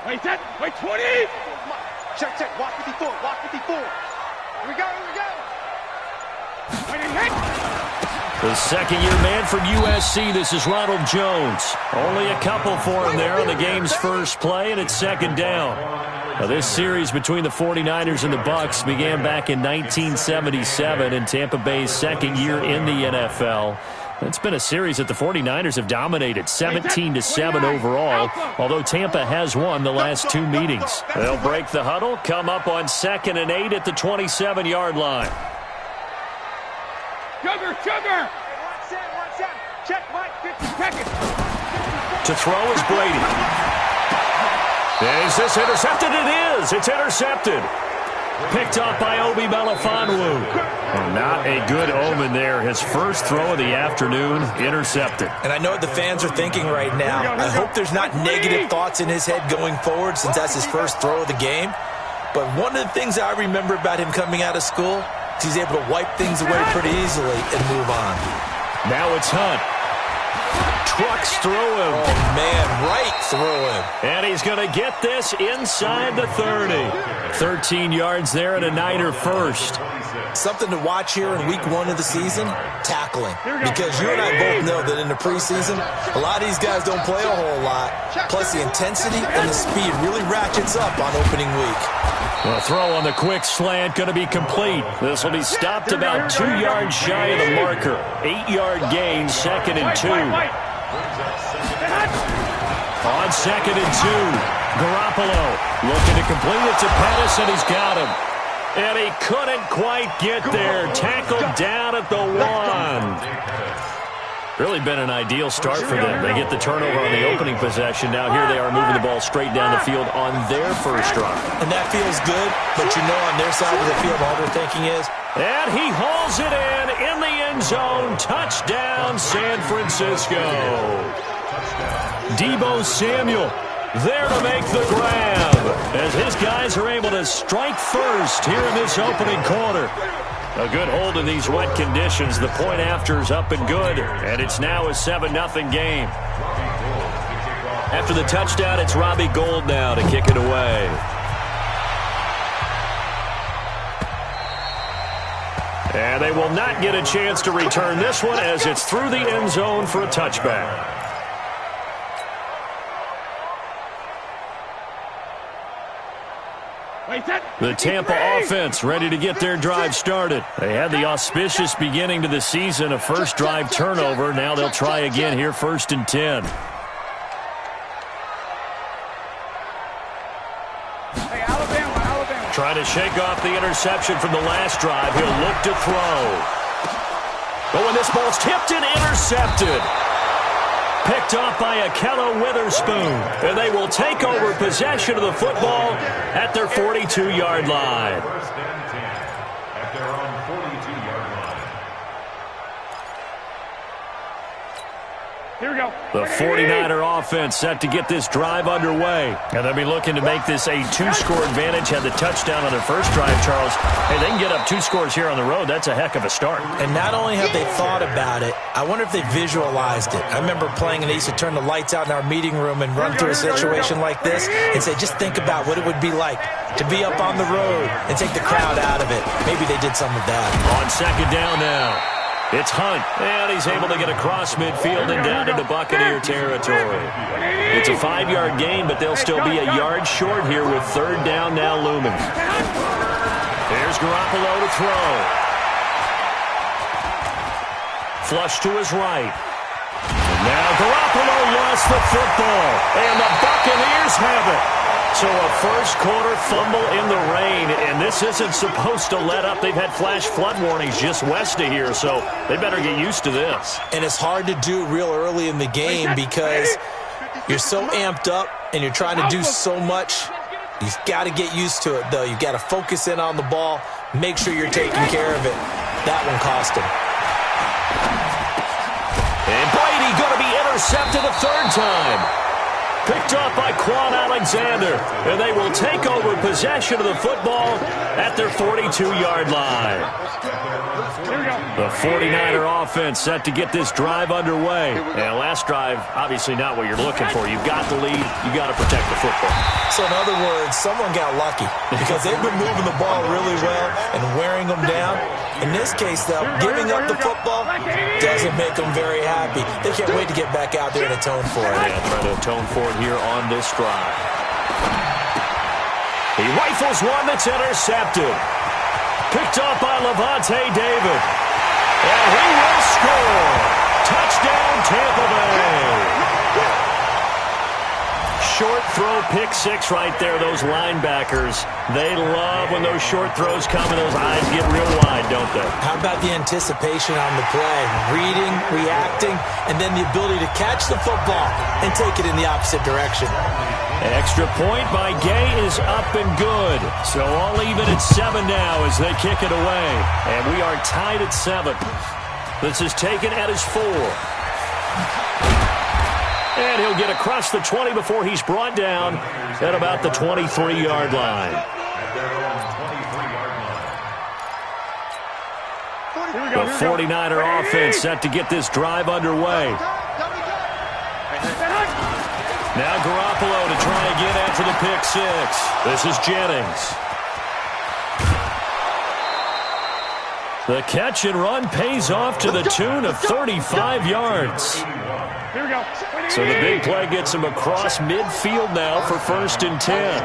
Wait, set. Wait, 20. Check, check. Walk 54. Walk 54. Here we go. Here we go. Waiting hit. The second-year man from USC, this is Ronald Jones. Only a couple for him there on the game's first play, and it's second down. Now, this series between the 49ers and the Bucs began back in 1977 in Tampa Bay's second year in the NFL. It's been a series that the 49ers have dominated, 17-7 overall, although Tampa has won the last two meetings. They'll break the huddle, come up on 2nd and 8 at the 27-yard line. Sugar, sugar. One set. Check, Mike. 50 seconds. To throw is Brady. Is this intercepted? It is. It's intercepted. Picked up by Obi Melifonwu. And not a good omen there. His first throw of the afternoon, intercepted. And I know what the fans are thinking right now. I hope there's not negative thoughts in his head going forward since that's his first throw of the game. But one of the things I remember about him coming out of school, he's able to wipe things away pretty easily and move on. Now it's Hunt. Trucks through him. Oh, man, right through him. And he's going to get this inside the 30. 13 yards there and a Niner first. Something to watch here in week 1 of the season, tackling. Because you and I both know that in the preseason, a lot of these guys don't play a whole lot. Plus the intensity and the speed really ratchets up on opening week. The throw on the quick slant going to be complete. This will be stopped about 2 yards shy of the marker. 8-yard gain, 2nd and 2. On 2nd and 2, Garoppolo looking to complete it to Pettis, and he's got him. And he couldn't quite get there. Tackled down at the 1. Really been an ideal start for them. They get the turnover on the opening possession. Now here they are moving the ball straight down the field on their first drive. And that feels good, but you know on their side of the field all they're thinking is. And he hauls it in the end zone. Touchdown, San Francisco. Deebo Samuel there to make the grab as his guys are able to strike first here in this opening quarter. A good hold in these wet conditions. The point after's up and good, and it's now a 7-0 game. After the touchdown, it's Robbie Gould now to kick it away. And they will not get a chance to return this one as it's through the end zone for a touchback. The Tampa offense ready to get their drive started. They had the auspicious beginning to the season, a first drive turnover. Now they'll try again here, 1st and 10. Hey, Alabama. Trying to shake off the interception from the last drive. He'll look to throw. But when this ball's tipped and intercepted. Picked off by Akello Witherspoon. And they will take over possession of the football at their 42-yard line. Here we go. The 49er offense set to get this drive underway. And they'll be looking to make this a 2-score advantage. Had the touchdown on their first drive, Charles. Hey, they can get up 2 scores here on the road. That's a heck of a start. And not only have they thought about it, I wonder if they visualized it. I remember playing and they used to turn the lights out in our meeting room and run through a situation like this and say, just think about what it would be like to be up on the road and take the crowd out of it. Maybe they did some of that. On 2nd down now. It's Hunt, and he's able to get across midfield and down into Buccaneer territory. It's a 5-yard gain, but they'll still be a yard short here with 3rd down now looming. Here's Garoppolo to throw. Flush to his right. And now Garoppolo lost the football, and the Buccaneers have it. So a first-quarter fumble in the rain, and this isn't supposed to let up. They've had flash flood warnings just west of here, so they better get used to this. And it's hard to do real early in the game because you're so amped up and you're trying to do so much. You've got to get used to it, though. You've got to focus in on the ball, make sure you're taking care of it. That one cost him. And Brady going to be intercepted a 3rd time. Picked up by Quan Alexander. And they will take over possession of the football at their 42-yard line. The 49er offense set to get this drive underway. And last drive, obviously not what you're looking for. You've got the lead. You've got to protect the football. So in other words, someone got lucky because they've been moving the ball really well and wearing them down. In this case, though, giving up the football doesn't make them very happy. They can't wait to get back out there and atone for it. Yeah, try to atone for it here on this drive. He rifles one that's intercepted. Picked up by Levante David. And he will score. Touchdown, Tampa Bay. Short throw, pick six right there. Those linebackers, they love when those short throws come and those eyes get real wide, don't they? How about the anticipation on the play? Reading, reacting, and then the ability to catch the football and take it in the opposite direction. Extra point by Gay is up and good. So all even at 7 now as they kick it away. And we are tied at 7. This is taken at his 4. And he'll get across the 20 before he's brought down at about the 23-yard line. The 49er offense set to get this drive underway. Now Garoppolo to try again after the pick six. This is Jennings. The catch and run pays off to the tune of 35 yards. Here we go. So the big play gets him across midfield now for 1st and 10.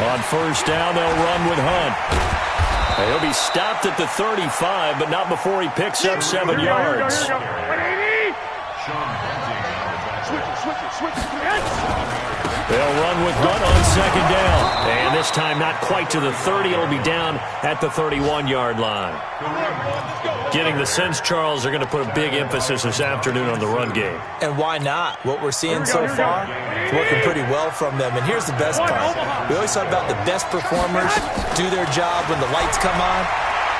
On 1st down, they'll run with Hunt. He'll be stopped at the 35, but not before he picks up 7 yards. They'll run with Hunt on 2nd down. And this time not quite to the 30. It'll be down at the 31-yard line. Getting the sense, Charles, they're going to put a big emphasis this afternoon on the run game. And why not? What we're seeing so far is working pretty well from them. And here's the best part. We always talk about the best performers do their job when the lights come on.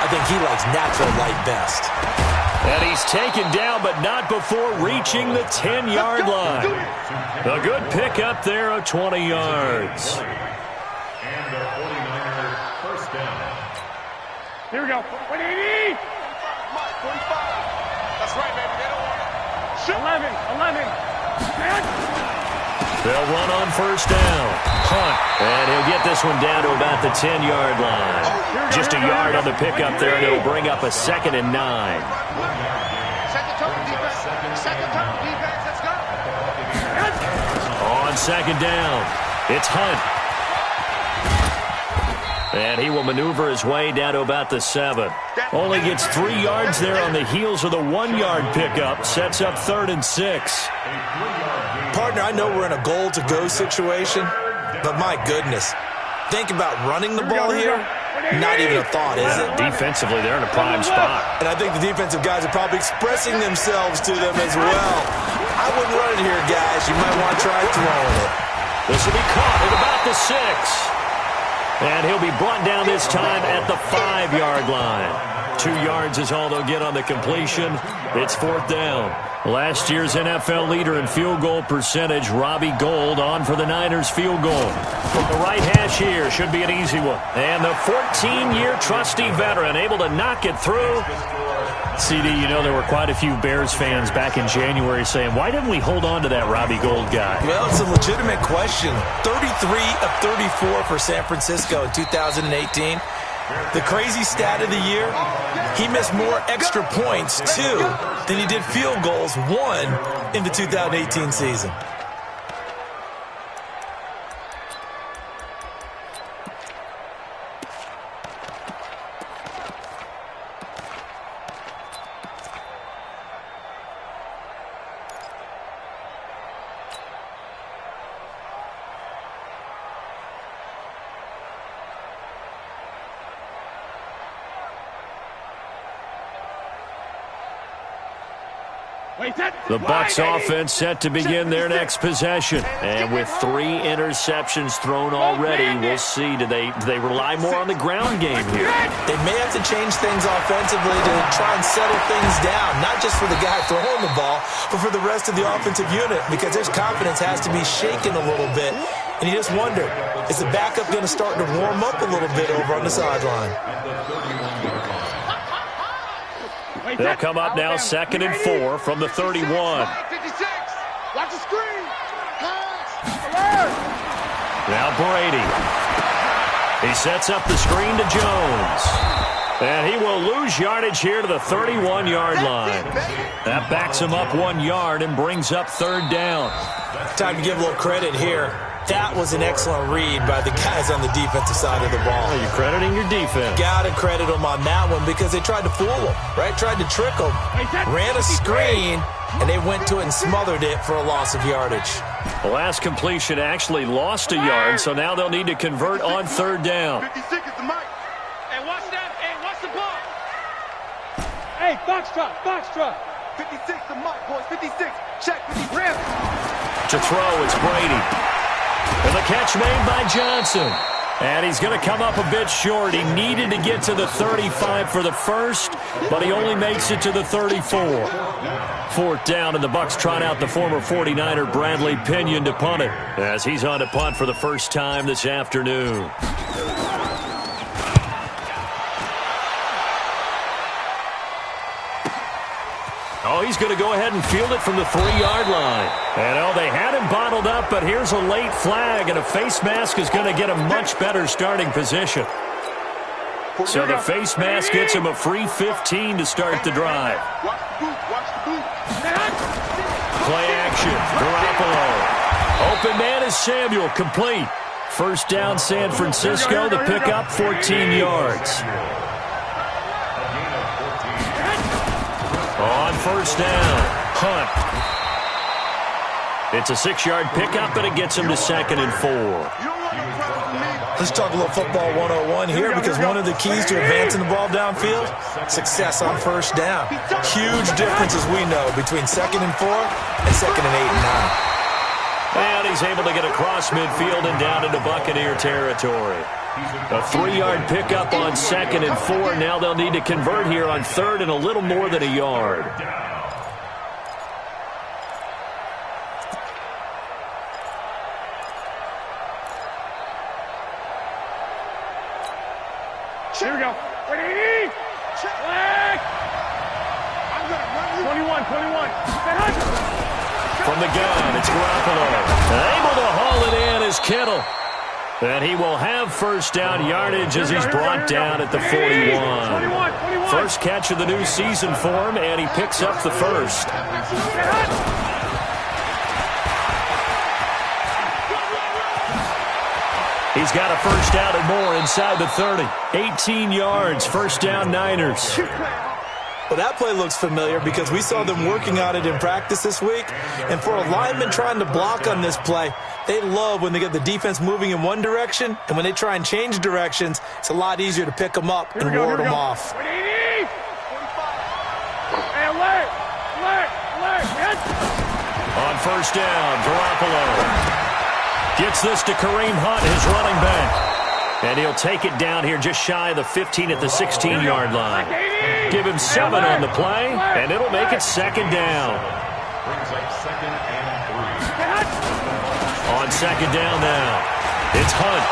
I think he likes natural light best. And he's taken down, but not before reaching the 10-yard line. A good pick up there of 20 yards. And the 49er first down. Here we go. 180. 45. That's right, baby. They don't want it. 11. They'll run on 1st down. Hunt. And he'll get this one down to about the 10-yard line. Just a yard on the pickup there, and it'll bring up a 2nd and 9. Set the tone, defense. Set the tone, defense. Let's go. On 2nd down, it's Hunt. And he will maneuver his way down to about the 7. Only gets 3 yards there on the heels of the 1-yard pickup. Sets up 3rd and 6. Partner, I know we're in a goal-to-go situation, but my goodness. Think about running the ball here. Not even a thought, is it? Defensively, they're in a prime spot. And I think the defensive guys are probably expressing themselves to them as well. I wouldn't run it here, guys. You might want to try throwing it. This will be caught at about the 6. And he'll be brought down this time at the 5-yard line. 2 yards is all they'll get on the completion. It's 4th down. Last year's NFL leader in field goal percentage, Robbie Gould, on for the Niners field goal. From the right hash here, should be an easy one. And the 14-year trusty veteran able to knock it through. CD, you know there were quite a few Bears fans back in January saying, why didn't we hold on to that Robbie Gould guy? Well, it's a legitimate question. 33 of 34 for San Francisco in 2018. The crazy stat of the year, he missed more extra points, 2, than he did field goals, 1, in the 2018 season. The Bucs offense set to begin their next possession. And with 3 interceptions thrown already, we'll see. Do they rely more on the ground game here? They may have to change things offensively to try and settle things down, not just for the guy throwing the ball, but for the rest of the offensive unit, because his confidence has to be shaken a little bit. And you just wonder, is the backup going to start to warm up a little bit over on the sideline? They'll come up now 2nd and 4 from the 31. 56. Watch the screen. Now Brady. He sets up the screen to Jones. And he will lose yardage here to the 31-yard line. That backs him up 1 yard and brings up 3rd down. Time to give a little credit here. That was an excellent read by the guys on the defensive side of the ball. Well, you're crediting your defense. Got to credit them on that one because they tried to fool them, right? Tried to trick them. Ran a screen, and they went to it and smothered it for a loss of yardage. The last completion actually lost a yard, so now they'll need to convert on 3rd down. 56 is the mic. Hey, watch that. Hey, watch the ball. Hey, Foxtrot. 56 the mic, boys. 56. Check 50. Rim. To throw, it's Brady. And the catch made by Johnson. And he's going to come up a bit short. He needed to get to the 35 for the first, but he only makes it to the 34. 4th down, and the Bucs trot out the former 49er Bradley Pinion to punt it, as he's on to punt for the first time this afternoon. Oh, he's going to go ahead and field it from the 3-yard line. And, oh, they had him bottled up, but here's a late flag, and a face mask is going to get a much better starting position. So the face mask gets him a free 15 to start the drive. Watch the boot. Watch the boot. Play action. Garoppolo. Open man is Samuel. Complete. 1st down, San Francisco. The pickup, 14 yards. On 1st down, Hunt. It's a 6-yard pickup, and it gets him to 2nd and 4. Let's talk a little football 101 here, because one of the keys to advancing the ball downfield, success on 1st down. Huge difference, as we know, between 2nd and 4 and 2nd and 8 and 9. And he's able to get across midfield and down into Buccaneer territory. A 3-yard pickup on 2nd and 4. Now they'll need to convert here on 3rd and a little more than a yard. Here we go. Ready? Check. 21. From the gun, it's Garoppolo. Able to haul it in is Kittle. And he will have 1st down yardage as he's brought down at the 41. First catch of the new season for him, and he picks up the first. He's got a 1st down and more inside the 30. 18 yards, 1st down Niners. Well, that play looks familiar because we saw them working on it in practice this week. And for a lineman trying to block on this play, they love when they get the defense moving in one direction, and when they try and change directions, it's a lot easier to pick them up and ward them off. Hey, alert. On 1st down, Garoppolo gets this to Kareem Hunt, his running back. And he'll take it down here just shy of the 15 at the 16-yard line. Give him 7 on the play, and it'll make it 2nd down. Brings up 2nd and 3. On 2nd down now, it's Hunt.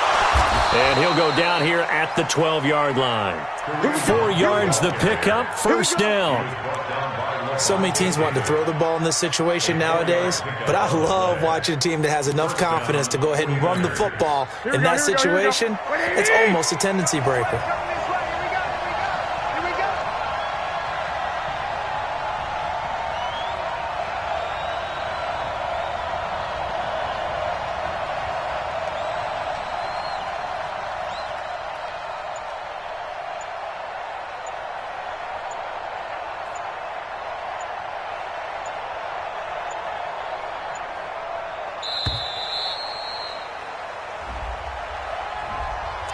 And he'll go down here at the 12-yard line. 4 yards the pickup, 1st down. So many teams want to throw the ball in this situation nowadays, but I love watching a team that has enough confidence to go ahead and run the football in that situation. It's almost a tendency breaker.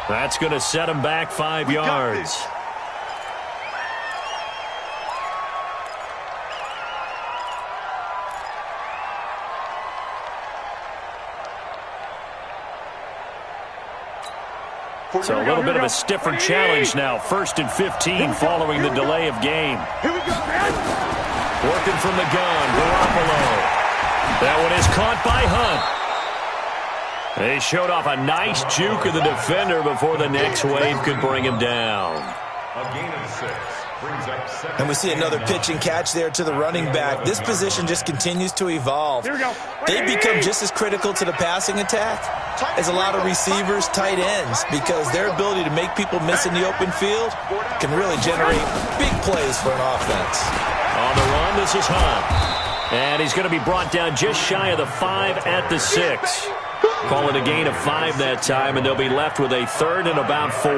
That's going to set him back 5 yards. So a little bit of a stiffer challenge now. 1st and 15 following the delay of game. Here we go, man. Working from the gun, Garoppolo. That one is caught by Hunt. They showed off a nice juke of the defender before the next wave could bring him down. A gain of 6 brings up 7. And we see another pitch and catch there to the running back. This position just continues to evolve. They become just as critical to the passing attack as a lot of receivers, tight ends, because their ability to make people miss in the open field can really generate big plays for an offense. On the run, this is Hunt. And he's going to be brought down just shy of the 5 at the 6. Call it a gain of 5 that time, and they'll be left with a 3rd and about 4.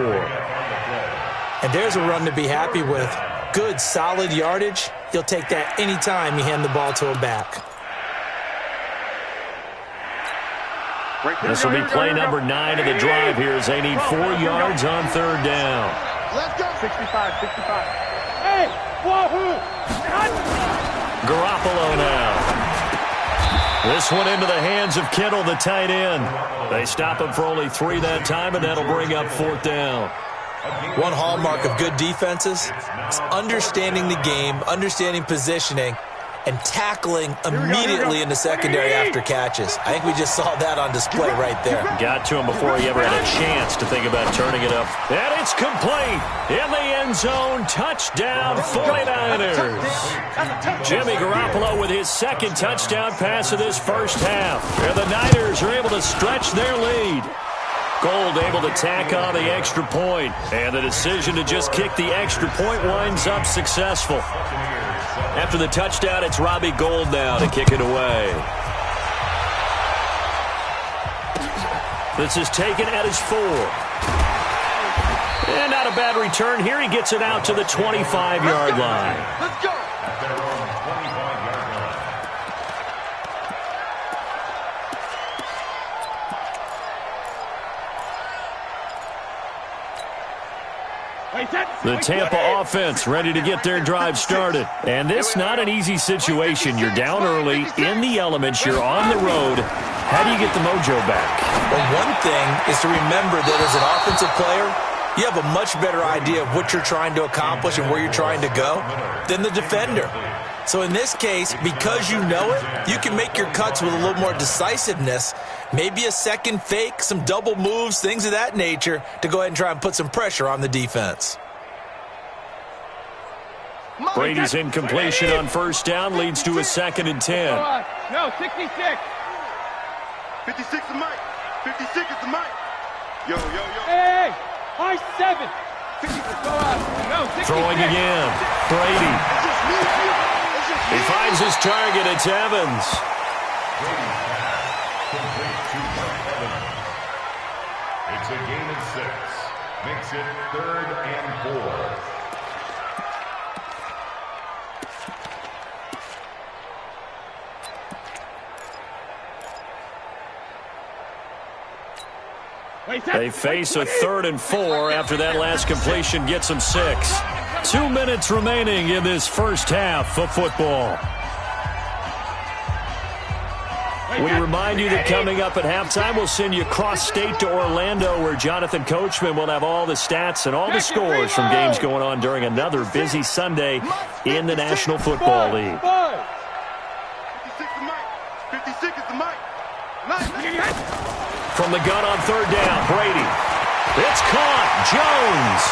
And there's a run to be happy with. Good, solid yardage. He'll take that any time you hand the ball to him back. This will be play number 9 of the drive here as they need 4 yards on 3rd down. Let's go. 65. Hey, wahoo! Garoppolo now. This one into the hands of Kittle, the tight end. They stop him for only 3 that time, and that'll bring up 4th down. One hallmark of good defenses is understanding the game, understanding positioning, and tackling immediately in the secondary after catches. I think we just saw that on display right there. Got to him before he ever had a chance to think about turning it up. And it's complete. In the end zone, touchdown 49ers. Jimmy Garoppolo with his 2nd touchdown pass of this first half. And the Niners are able to stretch their lead. Gold able to tack on the extra point, and the decision to just kick the extra point winds up successful. After the touchdown, it's Robbie Gould now to kick it away. This is taken at his 4. And not a bad return here. He gets it out to the 25-yard line. Let's go. The Tampa offense ready to get their drive started. And this not an easy situation. You're down early, in the elements, you're on the road. How do you get the mojo back? Well, one thing is to remember that as an offensive player, you have a much better idea of what you're trying to accomplish and where you're trying to go than the defender. So in this case, because you know it, you can make your cuts with a little more decisiveness, maybe a second fake, some double moves, things of that nature, to go ahead and try and put some pressure on the defense. Brady's incompletion on 1st down leads to a 2nd and 10. No, 66. 56 is Mike. 56 is the Mike. Yo. Hey, high 7. 50, no, 66. Throwing again. Brady. He finds his target. It's Evans. It's a gain of 6. Makes it 3rd and 4. They face a 3rd and 4 after that last completion gets them 6. 2 minutes remaining in this first half of football. We remind you that coming up at halftime, we'll send you cross-state to Orlando, where Jonathan Coachman will have all the stats and all the scores from games going on during another busy Sunday in the National Football League. 56 is Mike. 56 is the Mike. From the gun on 3rd down, Brady. It's caught. Jones.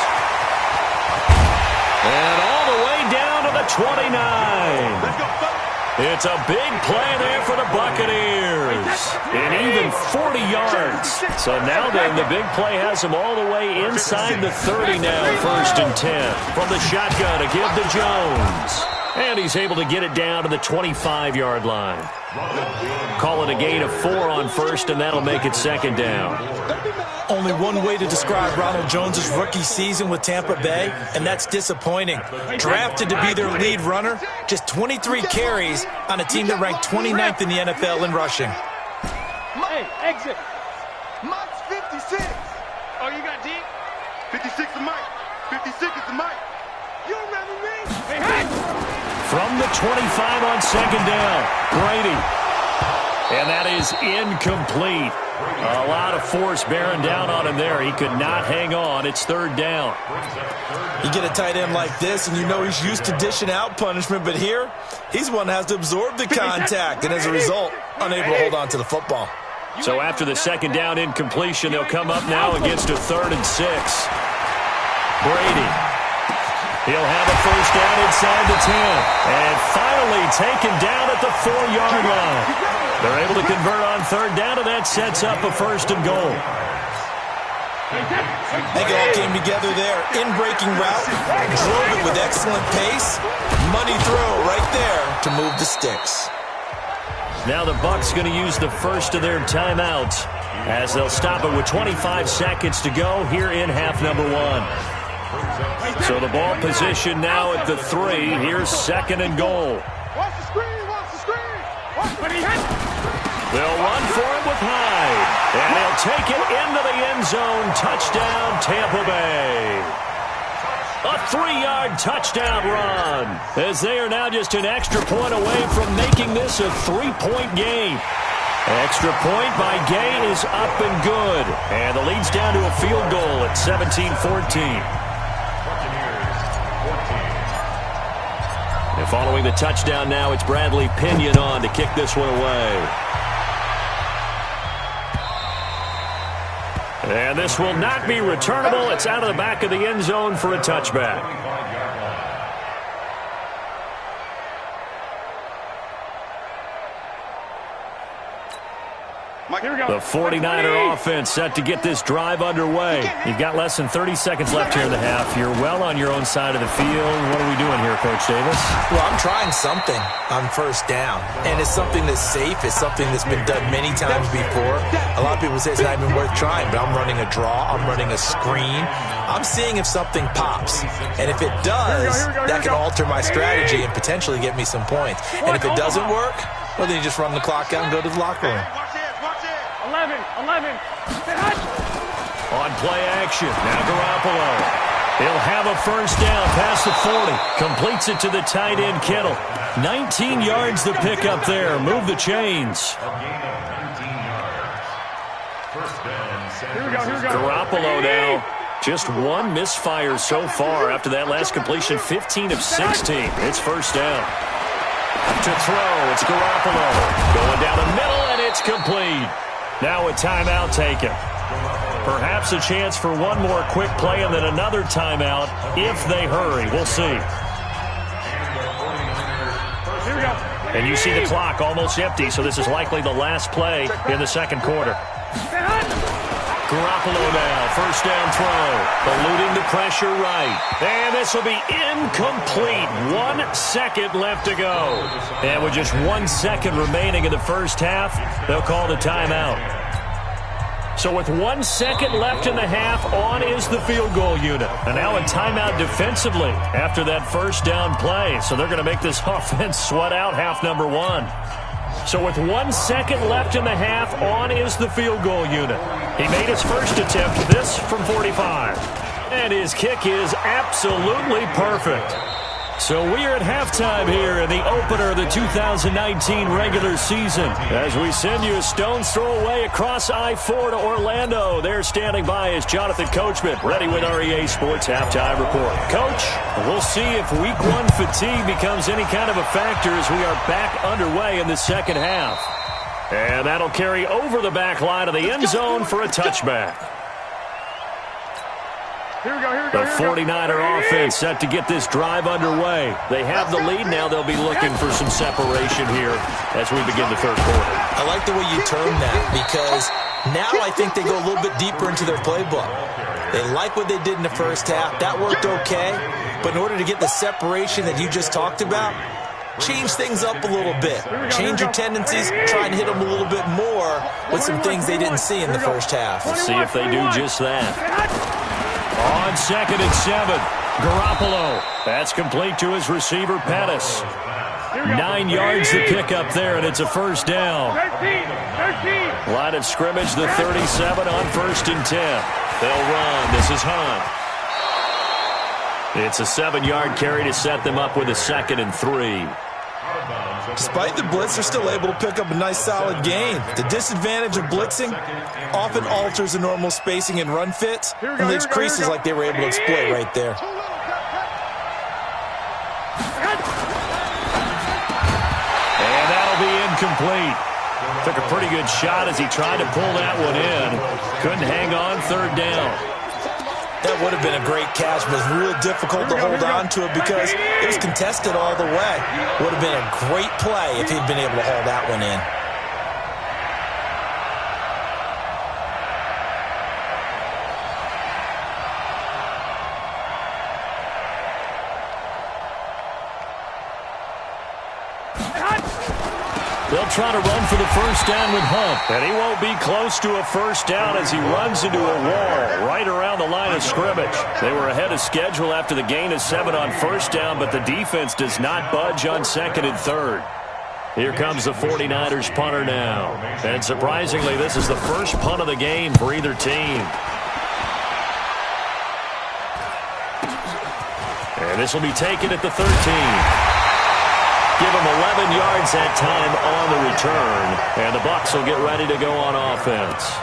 And all the way down to the 29. Let's go, folks. It's a big play there for the Buccaneers. And even 40 yards. So now then, the big play has them all the way inside the 30 now, 1st and 10. From the shotgun to give to Jones. And he's able to get it down to the 25-yard line. Call it a gain of 4 on 1st, and that'll make it 2nd down. Only one way to describe Ronald Jones' rookie season with Tampa Bay, and that's disappointing. Drafted to be their lead runner, just 23 carries on a team that ranked 29th in the NFL in rushing. Hey, exit. Mike's 56. Oh, you got deep? 56 is Mike. 56 is the Mike. You remember me? Hey! From the 25 on 2nd down, Brady. And that is incomplete. A lot of force bearing down on him there. He could not hang on. It's third down. You get a tight end like this, and you know he's used to dishing out punishment, but here, he's one that has to absorb the contact, and as a result, unable to hold on to the football. So after the second down incompletion, they'll come up now against a 3rd and 6. Brady. He'll have a first down inside the 10. And finally taken down at the 4-yard line. They're able to convert on third down, and that sets up a 1st and goal. I think it all came together there. In-breaking route, drove it with excellent pace. Money throw right there to move the sticks. Now the Bucs going to use the first of their timeouts as they'll stop it with 25 seconds to go here in half number 1. So the ball position now at the 3. Here's 2nd and goal. Watch the screen, watch the screen. They'll run for it with Hyde. And he'll take it into the end zone. Touchdown, Tampa Bay. A 3-yard touchdown run, as they are now just an extra point away from making this a 3-point game. Extra point by Gay is up and good. And the lead's down to a field goal at 17-14. And following the touchdown now, it's Bradley Pinion on to kick this one away. And this will not be returnable. It's out of the back of the end zone for a touchback. The 49er offense set to get this drive underway. You've got less than 30 seconds left here in the half. You're well on your own side of the field. What are we doing here, Coach Davis? Well, I'm trying something on first down, and it's something that's safe. It's something that's been done many times before. A lot of people say it's not even worth trying, but I'm running a draw. I'm running a screen. I'm seeing if something pops, and if it does, that can alter my strategy and potentially get me some points. And if it doesn't work, well, then you just run the clock out and go to the locker room. 11. On play action, now Garoppolo. He'll have a first down past the 40. Completes it to the tight end, Kittle. 19 yards the pick up there. Move the chains. Here we go. Garoppolo now. Just one misfire so far after that last completion. 15 of 16. It's first down. To throw, it's Garoppolo. Going down the middle, and it's complete. Now a timeout taken. Perhaps a chance for one more quick play and then another timeout if they hurry. We'll see. Here we go. And you see the clock almost empty, so this is likely the last play in the second quarter. Garoppolo now, first down throw. Eluding the pressure right. And this will be incomplete. 1 second left to go. And with just 1 second remaining in the first half, they'll call the timeout. So with 1 second left in the half, on is the field goal unit. And now a timeout defensively after that first down play. So they're going to make this offense sweat out half number 1. So with 1 second left in the half, on is the field goal unit. He made his first attempt, this from 45. And his kick is absolutely perfect. So we are at halftime here in the opener of the 2019 regular season. As we send you a stone's throw away across I-4 to Orlando. There standing by is Jonathan Coachman, ready with REA Sports Halftime Report. Coach, we'll see if Week 1 fatigue becomes any kind of a factor as we are back underway in the second half. And that'll carry over the back line of the end zone for a touchback. Here we go. The 49er offense set to get this drive underway. They have the lead. Now they'll be looking for some separation here as we begin the third quarter. I like the way you term that because now I think they go a little bit deeper into their playbook. They like what they did in the first half. That worked okay. But in order to get the separation that you just talked about, change things up a little bit. Change your tendencies. Try and hit them a little bit more with some things they didn't see in the first half. We'll see if they do just that. On 2nd and 7, Garoppolo. That's complete to his receiver, Pettis. 9 yards to pick up there, and it's a first down. 13. Line of scrimmage, the 37 on 1st and 10. They'll run. This is Hunt. It's a 7-yard carry to set them up with a 2nd and 3. Despite the blitz, they're still able to pick up a nice solid gain. The disadvantage of blitzing often alters the normal spacing and run fits and leaves creases like they were able to exploit right there. And that'll be incomplete. Took a pretty good shot as he tried to pull that one in. Couldn't hang on, third down. That would have been a great catch, but it was real difficult to hold on to it because it was contested all the way. Would have been a great play if he'd been able to haul that one in. They'll try to run for the first down with Hump, and he won't be close to a first down as he runs into a wall right around the line of scrimmage. They were ahead of schedule after the gain of 7 on first down, but the defense does not budge on second and third. Here comes the 49ers punter now. And surprisingly, this is the first punt of the game for either team. And this will be taken at the 13. Give him 11 yards that time on the return. And the Bucs will get ready to go on offense.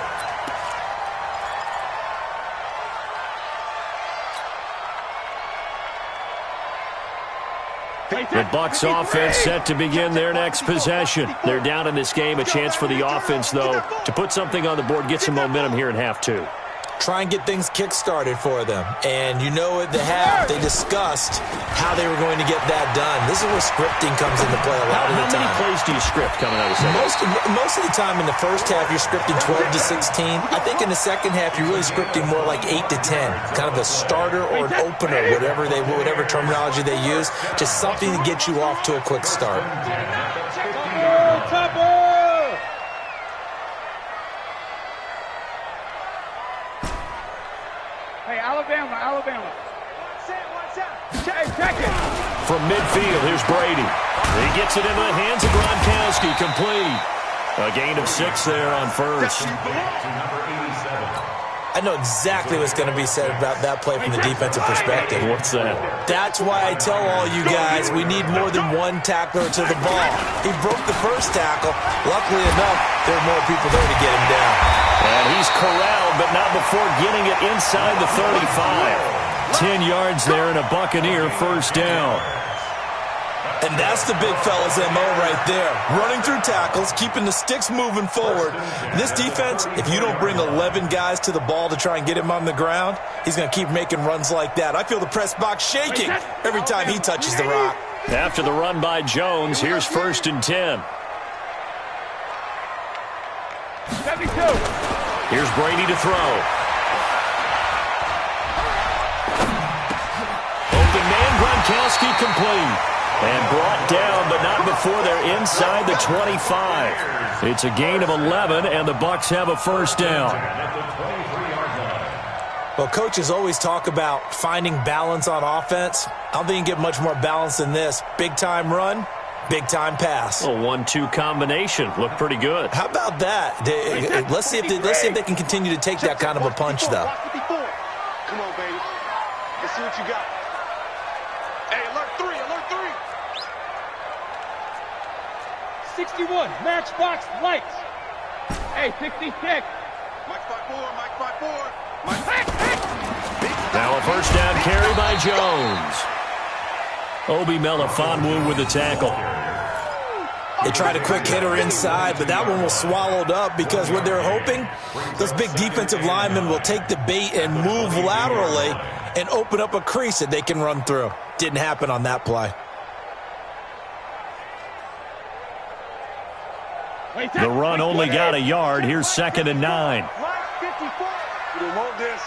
The Bucs offense set to begin their next possession. They're down in this game. A chance for the offense, though, to put something on the board, get some momentum here in half 2. Try and get things kick-started for them. And you know at the half, they discussed how they were going to get that done. This is where scripting comes into play a lot of the time. How many plays do you script coming out of the second? Most of the time in the first half, you're scripting 12 to 16. I think in the second half, you're really scripting more like 8 to 10. Kind of a starter or an opener, whatever terminology they use. Just something to get you off to a quick start. Alabama. Check it. From midfield, here's Brady. He gets it into the hands of Gronkowski, complete. A gain of 6 there on first. I know exactly what's going to be said about that play from the defensive perspective. What's that? That's why I tell all you guys we need more than one tackler to the ball. He broke the first tackle. Luckily enough, there were more people there to get him down. And he's corralled, but not before getting it inside the 35. 10 yards there and a Buccaneer first down. And that's the big fella's MO right there. Running through tackles, keeping the sticks moving forward. This defense, if you don't bring 11 guys to the ball to try and get him on the ground, he's going to keep making runs like that. I feel the press box shaking every time he touches the rock. After the run by Jones, here's first and 10. 72. Here's Brady to throw. Open man, Gronkowski complete. And brought down, but not before they're inside the 25. It's a gain of 11, and the Bucs have a first down. Well, coaches always talk about finding balance on offense. I don't think you can get much more balance than this. Big-time run, big-time pass. A 1-2 combination. Looked pretty good. How about that? Let's see if they can continue to take that kind of a punch, though. Come on, baby. Let's see what you got. Hey, alert 3, alert 3. 61, matchbox lights. Hey, 66. Mike 5-4, Mike 5-4. Now a first down carry by Jones. Obi Melifonwu with the tackle. They tried a quick hitter inside, but that one was swallowed up because what they're hoping, those big defensive linemen will take the bait and move laterally and open up a crease that they can run through. Didn't happen on that play. The run only got a yard. Here's second and 9. You don't want this.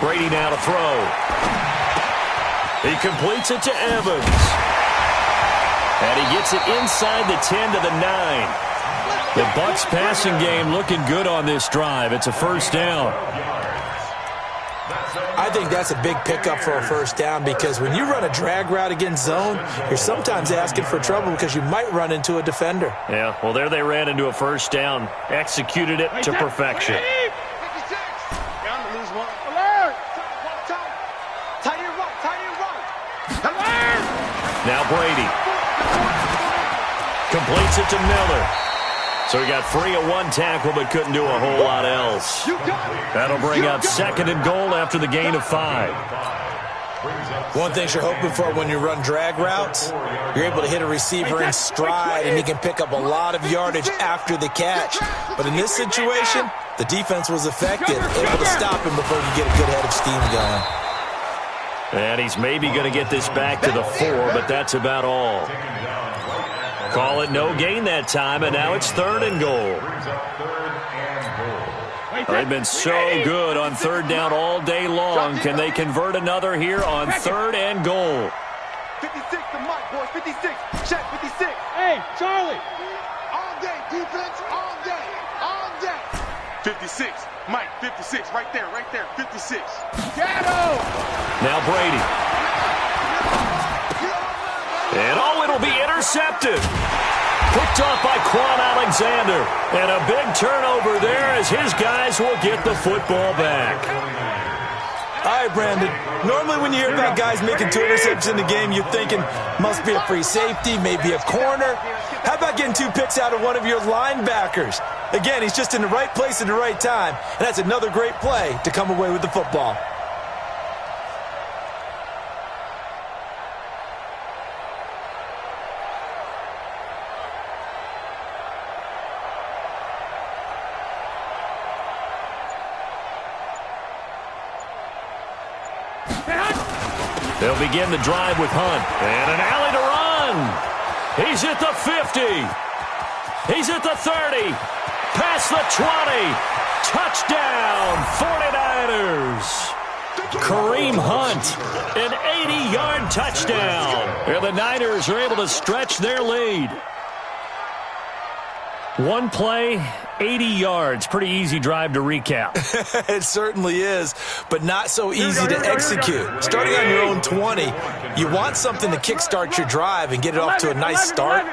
Brady now to throw. He completes it to Evans. And he gets it inside the 10 to the 9. The Bucs passing game looking good on this drive. It's a first down. I think that's a big pickup for a first down because when you run a drag route against zone, you're sometimes asking for trouble because you might run into a defender. Yeah, well, there they ran into a first down. Executed it to perfection. 56. Down to lose one. Alert! Tight end right, tight end right. Alert! Now Brady. Completes it to Miller. So he got free of one tackle but couldn't do a whole lot else. That'll bring up 2nd and goal after the gain of 5. One thing you're hoping for when you run drag routes, you're able to hit a receiver in stride and he can pick up a lot of yardage after the catch. But in this situation, the defense was effective, able to stop him before he could get a good head of steam going. And he's maybe going to get this back to the 4, but that's about all. Call it no gain that time, and now it's 3rd and goal. They've been so good on 3rd down all day long. Can they convert another here on 3rd and goal? 56 to Mike, boys. 56. Check 56. Hey, Charlie. All day, defense. All day. All day. 56. Mike, 56. Right there, 56. Shadow. Now Brady. And it'll be intercepted. Picked off by Quan Alexander. And a big turnover there as his guys will get the football back. All right, Brandon. Normally when you hear about guys making 2 interceptions in the game, you're thinking must be a free safety, maybe a corner. How about getting 2 picks out of one of your linebackers? Again, he's just in the right place at the right time. And that's another great play to come away with the football. They'll begin the drive with Hunt. And an alley to run. He's at the 50. He's at the 30. Past the 20. Touchdown, 49ers. Kareem Hunt, an 80-yard touchdown. And the Niners are able to stretch their lead. One play, 80 yards. Pretty easy drive to recap. It certainly is, but not so easy to execute. Starting on your own 20, you want something to kickstart your drive and get it off to a nice start.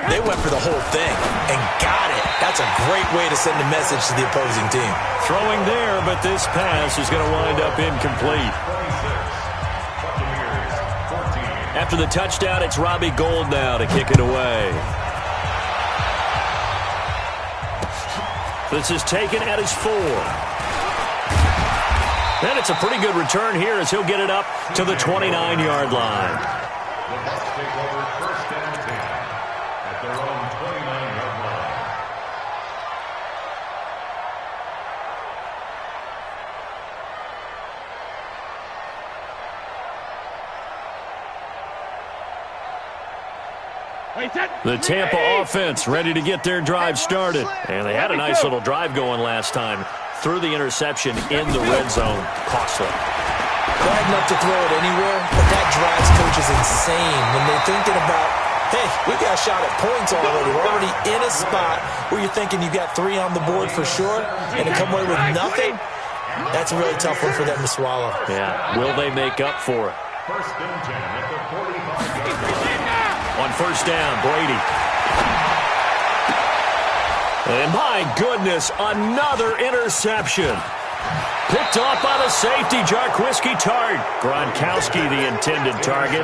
They went for the whole thing and got it. That's a great way to send a message to the opposing team. Throwing there, but this pass is going to wind up incomplete. After the touchdown, it's Robbie Gould now to kick it away. This is taken at his 4. And it's a pretty good return here as he'll get it up to the 29-yard line. The Bucs take over 1st and 10 at their own 29-yard line. The Tampa offense ready to get their drive started. And they had a nice little drive going last time. Threw the interception in the red zone. Costly. Glad enough to throw it anywhere, but that drives coaches insane when they're thinking about, hey, we got a shot at points already. We're already in a spot where you're thinking you got 3 on the board for sure, and to come away with nothing, that's a really tough one for them to swallow. Yeah, will they make up for it? 1st and 10 at the 45-yard line. On 1st down, Brady. And my goodness, another interception. Picked off by the safety, Jarquiski Tart. Gronkowski, the intended target.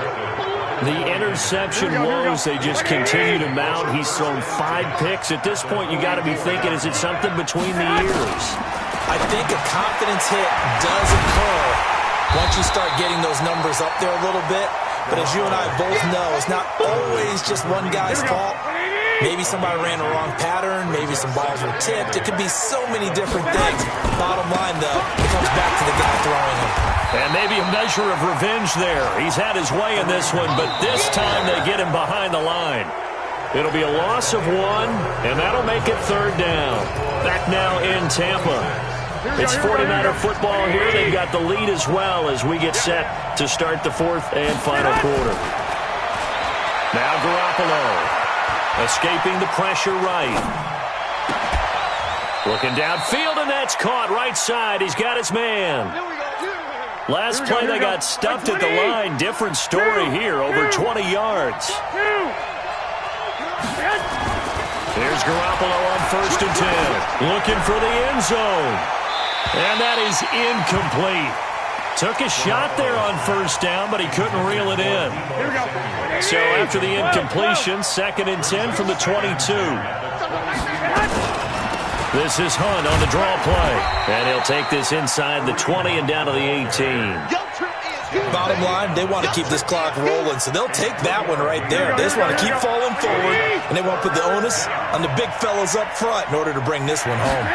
The interception woes, they just continue to mount. He's thrown 5 picks. At this point, you got to be thinking, is it something between the ears? I think a confidence hit does occur once you start getting those numbers up there a little bit. But as you and I both know, it's not always just one guy's fault. Maybe somebody ran a wrong pattern. Maybe some balls were tipped. It could be so many different things. Bottom line, though, it comes back to the guy throwing them. And maybe a measure of revenge there. He's had his way in this one, but this time they get him behind the line. It'll be a loss of 1, and that'll make it 3rd down. Back now in Tampa. It's 49er football here. They've got the lead as well as we get set to start the 4th and final quarter. Now Garoppolo escaping the pressure right. Looking downfield, and that's caught right side. He's got his man. Last play they got stuffed at the line. Different story here, over 20 yards. Here's Garoppolo on 1st and 10. Looking for the end zone. And that is incomplete. Took a shot there on 1st down, but he couldn't reel it in. Here we go. So after the incompletion, 2nd and 10 from the 22. This is Hunt on the draw play. And he'll take this inside the 20 and down to the 18. Bottom line, they want to keep this clock rolling, so they'll take that one right there. They just want to keep falling forward, and they want to put the onus on the big fellas up front in order to bring this one home.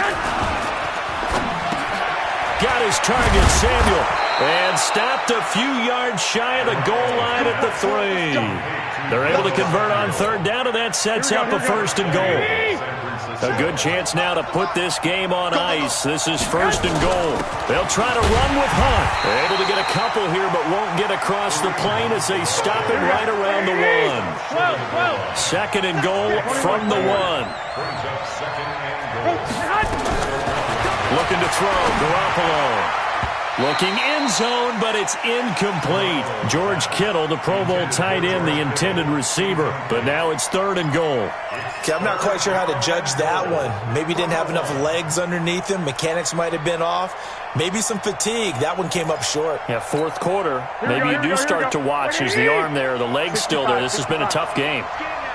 Got his target, Samuel, and stopped a few yards shy of the goal line at the 3. They're able to convert on 3rd down, and that sets up a 1st and goal. A good chance now to put this game on ice. This is 1st and goal. They'll try to run with Hunt. They're able to get a couple here, but won't get across the plane as they stop it right around the 1. 2nd and goal from the 1. Looking to throw, Garoppolo. Looking end zone, but it's incomplete. George Kittle, the Pro Bowl tight end, the intended receiver. But now it's 3rd and goal. Okay, I'm not quite sure how to judge that one. Maybe didn't have enough legs underneath him. Mechanics might have been off. Maybe some fatigue. That one came up short. Yeah, 4th quarter. Maybe you do start to watch. Is the arm there, the leg's still there. This has been a tough game.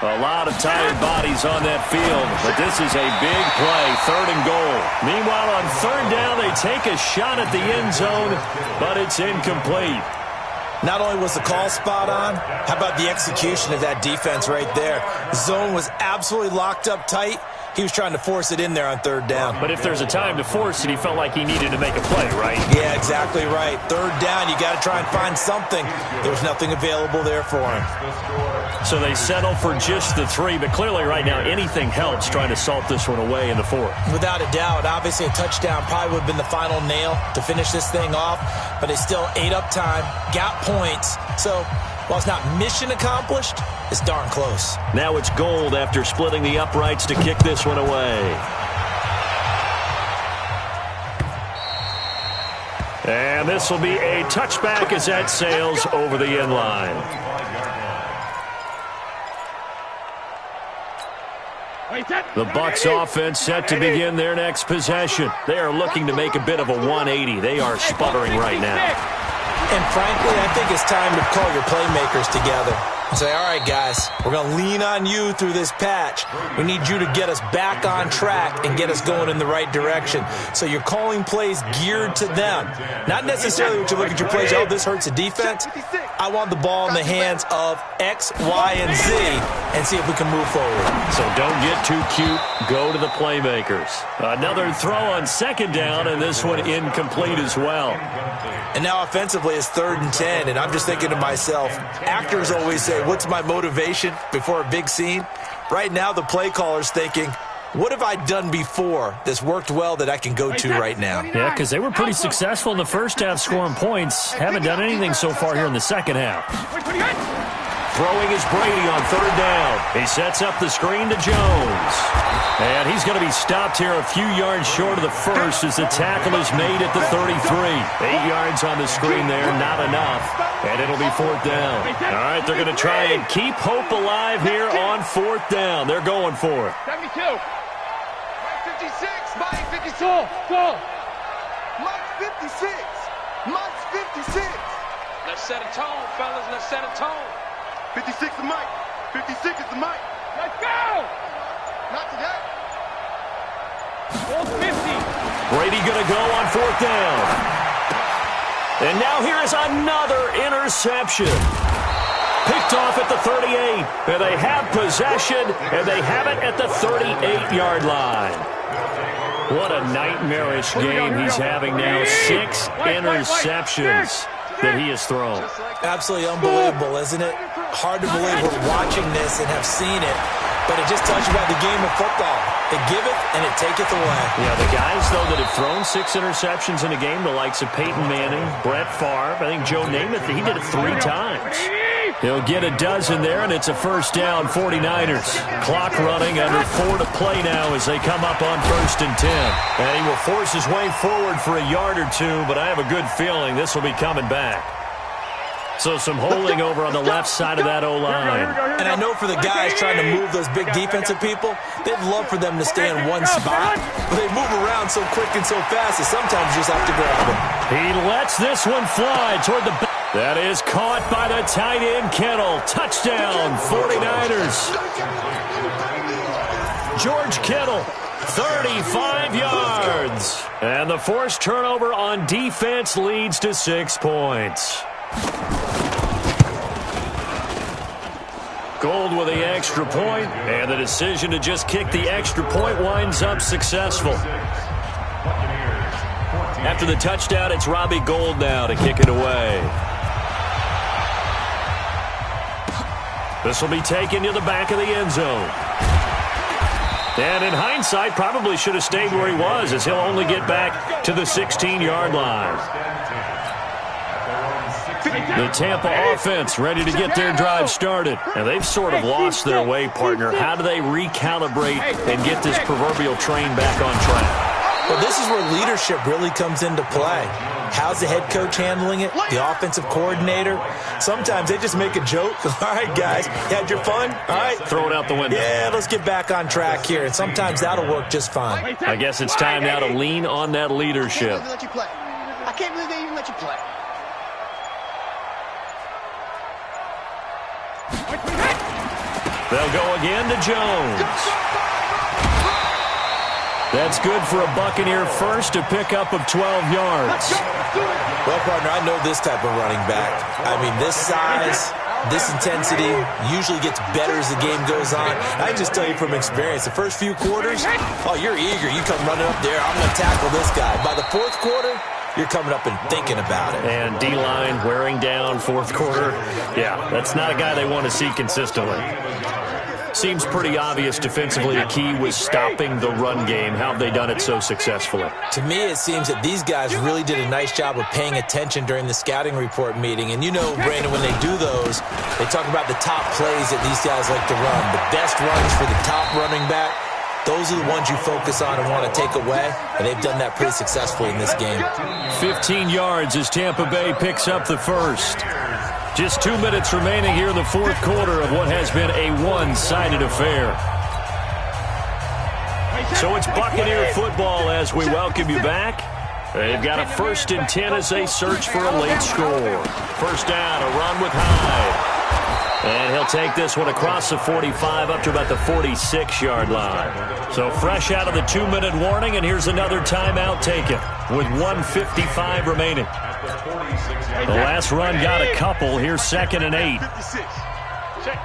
A lot of tired bodies on that field, but this is a big play, 3rd and goal. Meanwhile, on 3rd down, they take a shot at the end zone, but it's incomplete. Not only was the call spot on, how about the execution of that defense right there? Zone was absolutely locked up tight. He was trying to force it in there on 3rd down. But if there's a time to force it, he felt like he needed to make a play, right? Yeah, exactly right. 3rd down, you got to try and find something. There was nothing available there for him. So they settle for just the 3, but clearly right now anything helps trying to salt this one away in the 4th. Without a doubt. Obviously a touchdown probably would have been the final nail to finish this thing off, but they still ate up time, got points. So while it's not mission accomplished, it's darn close. Now it's Gold after splitting the uprights to kick this one away. And this will be a touchback as that sails over the end line. The Bucs offense set to begin their next possession. They are looking to make a bit of a 180. They are sputtering right now. And frankly, I think it's time to call your playmakers together and say, all right, guys, we're going to lean on you through this patch. We need you to get us back on track and get us going in the right direction. So you're calling plays geared to them. Not necessarily what you look at your plays, oh, this hurts the defense. I want the ball in the hands of X, Y, and Z and see if we can move forward. So don't get too cute. Go to the playmakers. Another throw on 2nd down, and this one incomplete as well. And now offensively it's 3rd and 10, and I'm just thinking to myself, actors always say, what's my motivation before a big scene? Right now the play caller's thinking, what have I done before that's worked well that I can go to right now? Yeah, because they were pretty successful in the first half scoring points. Haven't done anything so far here in the second half. Throwing is Brady on 3rd down. He sets up the screen to Jones. And he's going to be stopped here a few yards short of the first as the tackle is made at the 33. 8 yards on the screen there, not enough. And it'll be 4th down. All right, they're going to try and keep hope alive here on 4th down. They're going for it. 72. Mike 56. Mike 56. Mike 56. Mike 56. Let's set a tone, fellas. Let's set a tone. 56 is Mike. 56 is the Mike. Let's go! Not today. 450. Brady going to go on 4th down. And now here is another interception. Picked off at the 38. And they have possession, and they have it at the 38-yard line. What a nightmarish game he's having now. 6 interceptions that he has thrown. Absolutely unbelievable, isn't it? Hard to believe we're watching this and have seen it, but it just tells you about the game of football. It giveth and it taketh away. Yeah, the guys, though, that have thrown 6 interceptions in a game, the likes of Peyton Manning, Brett Favre, I think Joe Namath, he did it 3 times. He'll get a dozen there, and it's a 1st down, 49ers. Clock running, under 4 to play now as they come up on 1st and 10. And he will force his way forward for a yard or 2, but I have a good feeling this will be coming back. So some holding over on the left side of that O-line. And I know for the guys trying to move those big defensive people, they'd love for them to stay in one spot. But they move around so quick and so fast that sometimes you just have to grab them. He lets this one fly toward the back. That is caught by the tight end, Kittle. Touchdown, 49ers. George Kittle, 35 yards. And the forced turnover on defense leads to 6 points. Gold with the extra point, and the decision to just kick the extra point winds up successful. After the touchdown, it's Robbie Gould now to kick it away. This will be taken to the back of the end zone. And in hindsight, probably should have stayed where he was, as he'll only get back to the 16-yard line. The Tampa offense ready to get their drive started. And they've sort of lost their way, partner. How do they recalibrate and get this proverbial train back on track? Well, this is where leadership really comes into play. How's the head coach handling it? The offensive coordinator? Sometimes they just make a joke. All right, guys, you had your fun? All right. Throw it out the window. Yeah, let's get back on track here. And sometimes that'll work just fine. I guess it's time now to lean on that leadership. I can't believe they even let you play. They'll go again to Jones. That's good for a Buccaneer first, a pickup of 12 yards. Well, partner, I know this type of running back. I mean, this size, this intensity usually gets better as the game goes on. I can just tell you from experience, the first few quarters, oh, you're eager. You come running up there, I'm going to tackle this guy. By the fourth quarter, you're coming up and thinking about it. And D-line wearing down fourth quarter. Yeah, that's not a guy they want to see consistently. Seems pretty obvious defensively the key was stopping the run game. How have they done it so successfully? To me, it seems that these guys really did a nice job of paying attention during the scouting report meeting. And you know, Brandon, when they do those, they talk about the top plays that these guys like to run. The best runs for the top running back, those are the ones you focus on and want to take away. And they've done that pretty successfully in this game. 15 yards as Tampa Bay picks up the first. Just 2 minutes remaining here in the fourth quarter of what has been a one-sided affair. So it's Buccaneer football as we welcome you back. They've got a 1st and 10 as they search for a late score. First down, a run with Hyde. And he'll take this one across the 45 up to about the 46-yard line. So fresh out of the 2-minute warning, and here's another timeout taken with 1:55 remaining. The last run got a couple. Here's 2nd and 8. Check.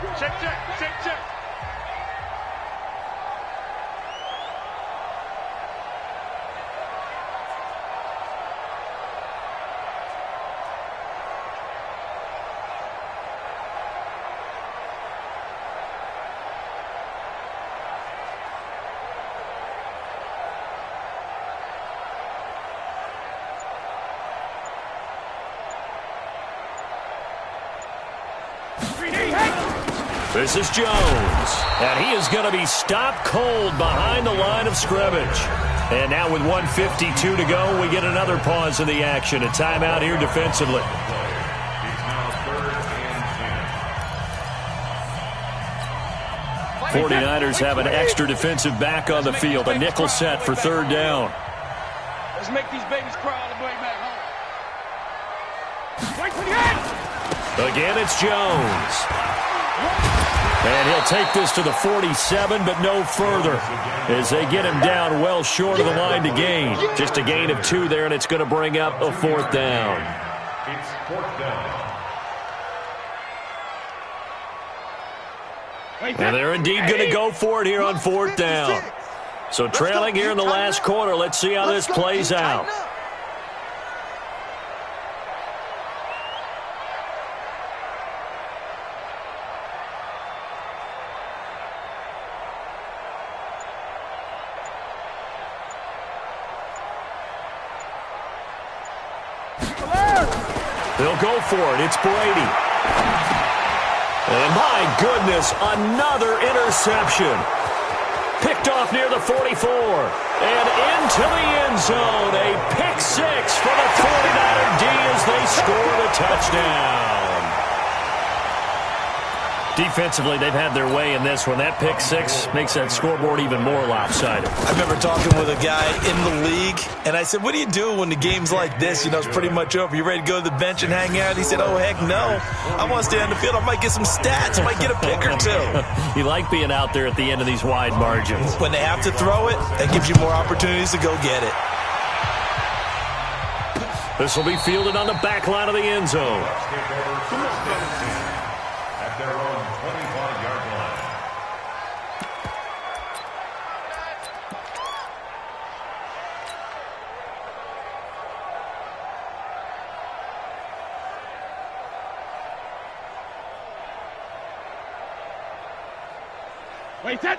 This is Jones, and he is going to be stopped cold behind the line of scrimmage. And now with 1:52 to go, we get another pause in the action. A timeout here defensively. Hey, 49ers have an extra defensive back on the field, a nickel set for 3rd down. Let's make these babies cry all the way back home. Wait for the end! Again, it's Jones. And he'll take this to the 47, but no further, as they get him down well short of the line to gain. Just a gain of 2 there, and it's going to bring up a 4th down. It's 4th down. And they're indeed going to go for it here on 4th down. So trailing here in the last quarter, let's see how this plays out. They'll go for it. It's Brady. And my goodness, another interception. Picked off near the 44. And into the end zone. A pick 6 for the 49er D as they score the touchdown. Defensively, they've had their way in this one. That pick six makes that scoreboard even more lopsided. I remember talking with a guy in the league, and I said, what do you do when the game's like this? You know, it's pretty much over. You ready to go to the bench and hang out? He said, oh, heck no. I want to stay on the field. I might get some stats. I might get a pick or two. You like being out there at the end of these wide margins. When they have to throw it, that gives you more opportunities to go get it. This will be fielded on the back line of the end zone. At their own 25-yard line.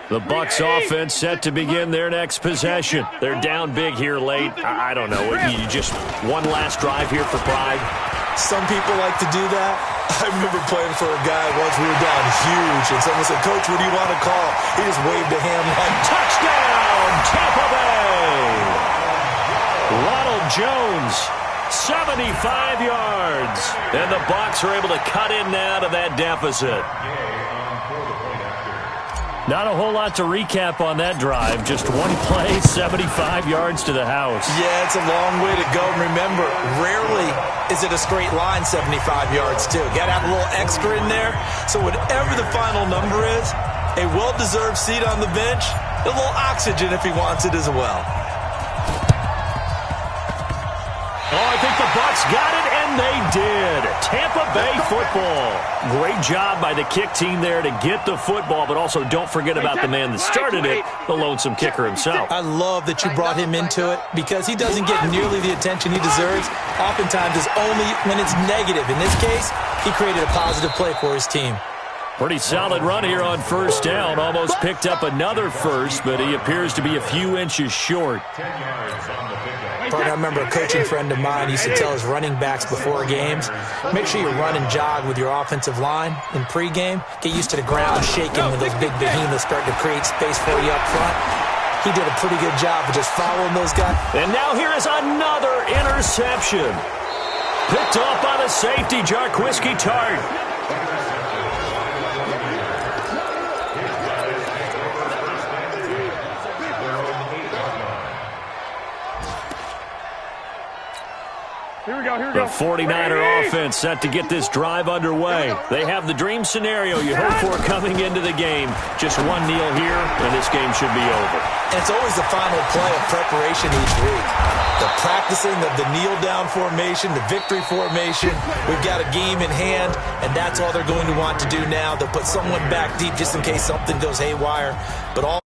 The Bucs offense set to begin their next possession. They're down big here late. I don't know. You just one last drive here for pride. Some people like to do that. I remember playing for a guy once. We were down huge, and someone said, Coach, what do you want to call? He just waved a hand like, touchdown, Tampa Bay! Ronald Jones, 75 yards. And the Bucs are able to cut in now to that deficit. Not a whole lot to recap on that drive. Just one play, 75 yards to the house. Yeah, it's a long way to go. Remember, rarely is it a straight line 75 yards, too. Got to have a little extra in there. So whatever the final number is, a well-deserved seat on the bench, a little oxygen if he wants it as well. Oh, I think the Bucs got it, and they did. Tampa Bay football. Great job by the kick team there to get the football, but also don't forget about the man that started it, the lonesome kicker himself. I love that you brought him into it because he doesn't get nearly the attention he deserves. Oftentimes it's only when it's negative. In this case, he created a positive play for his team. Pretty solid run here on first down. Almost picked up another first, but he appears to be a few inches short. 10 yards on the pickup. I remember a coaching friend of mine used to tell his running backs before games, make sure you run and jog with your offensive line in pregame. Get used to the ground shaking when those big behemoths start to create space for you up front. He did a pretty good job of just following those guys. And now here is another interception. Picked off by the safety, Jarquiski Tart. Here we go. The 49er offense set to get this drive underway. They have the dream scenario you hope for coming into the game. Just one kneel here, and this game should be over. And it's always the final play of preparation each week. The practicing of the kneel-down formation, the victory formation. We've got a game in hand, and that's all they're going to want to do now. They'll put someone back deep just in case something goes haywire. But all